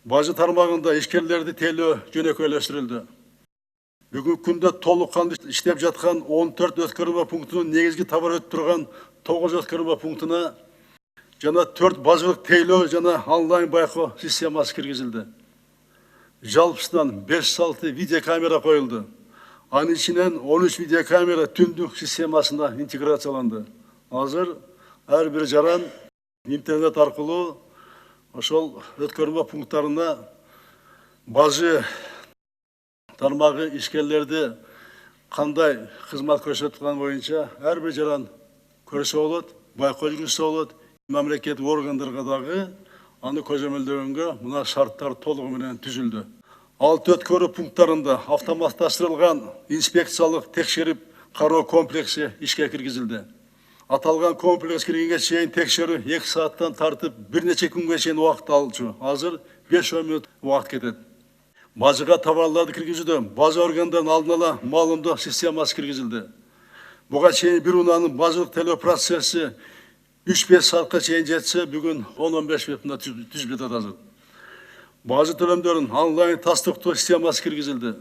Бажы тармағында ишкерлерди тейлөө жөнөкөйлөштүрүлдү. Бүгүнкү күндө толукканды иштеп жаткан 14 өткөрмө пунктунун негизги товар өтүп турган 9 өткөрмө пунктуна жана 4 бажылык тейлөө жана онлайн байкоо системасы киргизилди. Жалпысынан 506 видеокамера коюлду. Анын ичинен 13 видеокамера түндүк системасына интеграцияланды. Азыр ар бир жаран интернет аркылуу ошол өткөрмө пункттарына бажы тармагы ишкерлерди кандай кызмат көрсөткөн боюнча ар бир жаран көрсө болот, байкоо жүргүзсө болот. Мамлекеттик органдарга дагы аны көзөмөлдөгөнгө мына шарттар толугу менен түзүлдү. 6 өткөрүү пункттарында автоматташтырылган инспекциялык текшерип кароо комплекси ишке киргизилди. Аталган комплекс киргенге чейин текшерүү 2 сааттан тартып бир нече күнгө чейин убакыт алчу. Азыр 5 мүнөт убакыт кетет. Бажыга товарларды киргизүүдө бажы органдарынын алдын ала маалымдоо системасы киргизилди. Буга чейин бир унаанын бажылык төлөө процесси 3-5 саатка чейин жетсе, бүгүн 10-15 мүнөттө түзүп жатат азыр. Бажы төлөмдөрүнүн онлайн тастыктоо системасы киргизилди.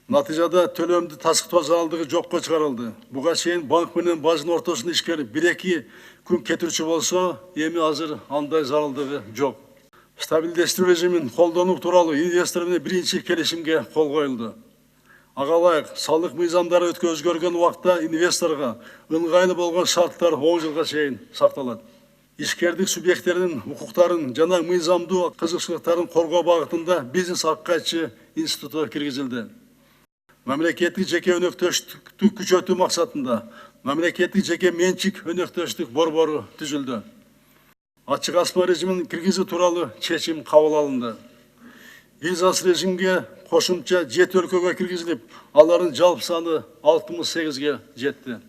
Натыйжада төлөмдү тастыктоо заралдыгы жокко чыгарылды. Буга чейин банк менен бажынын ортосунда ишкер 1-2 күн кетирүүчү болсо, эми азыр андай заралдыгы жок. Стабилдештирүү режимин колдонуу тууралуу инвестор менен биринчи келишимге кол коюлду. Ага ылайык салык мыйзамдары өзгөргөн убакта инвесторго ыңгайлуу болгон шарттар 10 жылга чейин сакталат. Ишкердик субъекттеринин укуктарын жана мыйзамдуу кызыкчылыктарын коргоо багытында бизнес аккайчы институту киргизилди. Мамлекеттик жеке өнөктөштүктү күчөтүү максатында мамлекеттик жеке менчик өнөктөштүк борбору түзүлдү. Ачык аспан режимин киргизүү тууралуу чечим кабыл алынды. Визасыз режимге кошумча 7 өлкөгө киргизилип, алардын жалпы саны 68ге жетти.